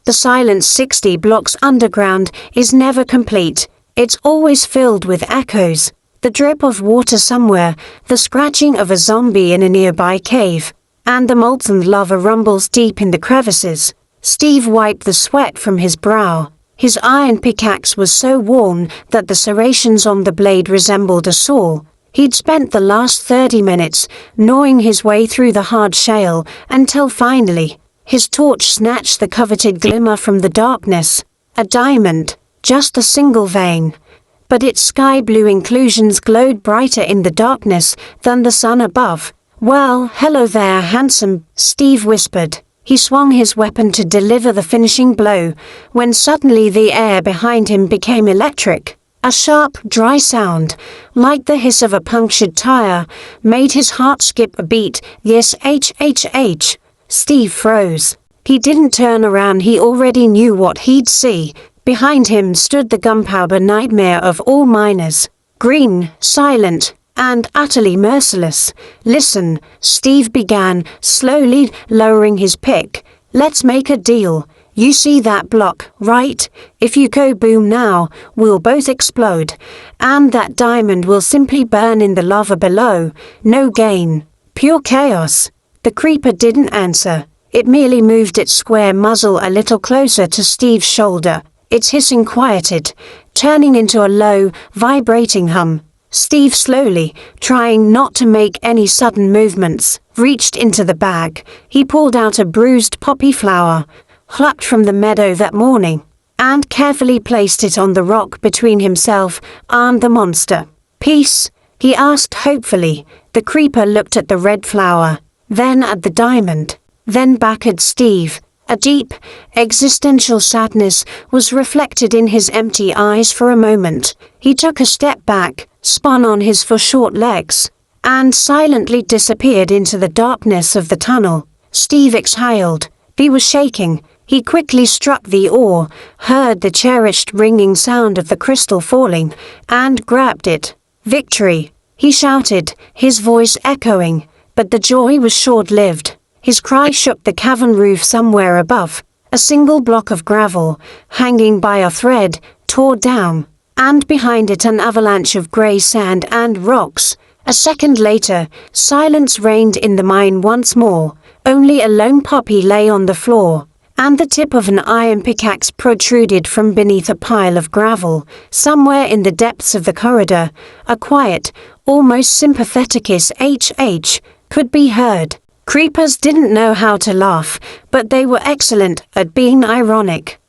The silence 60 blocks underground is never complete. It's always filled with echoes. The drip of water somewhere, the scratching of a zombie in a nearby cave, and the molten lava rumbles deep in the crevices. Steve wiped the sweat from his brow. His iron pickaxe was so worn that the serrations on the blade resembled a saw. He'd spent the last 30 minutes gnawing his way through the hard shale until finally, his torch snatched the coveted glimmer from the darkness. A diamond, just a single vein. But its sky-blue inclusions glowed brighter in the darkness than the sun above. "Well, hello there, handsome," Steve whispered. He swung his weapon to deliver the finishing blow, when suddenly the air behind him became electric. A sharp, dry sound, like the hiss of a punctured tire, made his heart skip a beat. "Yes, H. Steve froze. He didn't turn around, he already knew what he'd see. Behind him stood the gunpowder nightmare of all miners. Green, silent, and utterly merciless. "Listen," Steve began, slowly lowering his pick. "Let's make a deal. You see that block, right? If you go boom now, we'll both explode. And that diamond will simply burn in the lava below. No gain. Pure chaos." The creeper didn't answer. It merely moved its square muzzle a little closer to Steve's shoulder. Its hissing quieted, turning into a low, vibrating hum. Steve slowly, trying not to make any sudden movements, reached into the bag. He pulled out a bruised poppy flower, plucked from the meadow that morning, and carefully placed it on the rock between himself and the monster. "Peace?" he asked hopefully. The creeper looked at the red flower, then at the diamond, then back at Steve. A deep, existential sadness was reflected in his empty eyes for a moment. He took a step back, spun on his four short legs, and silently disappeared into the darkness of the tunnel. Steve exhaled. He was shaking. He quickly struck the ore, heard the cherished ringing sound of the crystal falling, and grabbed it. "Victory!" he shouted, his voice echoing, but the joy was short-lived. His cry shook the cavern roof somewhere above. A single block of gravel, hanging by a thread, tore down, and behind it an avalanche of grey sand and rocks. A second later, silence reigned in the mine once more. Only a lone poppy lay on the floor, and the tip of an iron pickaxe protruded from beneath a pile of gravel. Somewhere in the depths of the corridor, a quiet, almost sympathetic "H" could be heard. Creepers didn't know how to laugh, but they were excellent at being ironic.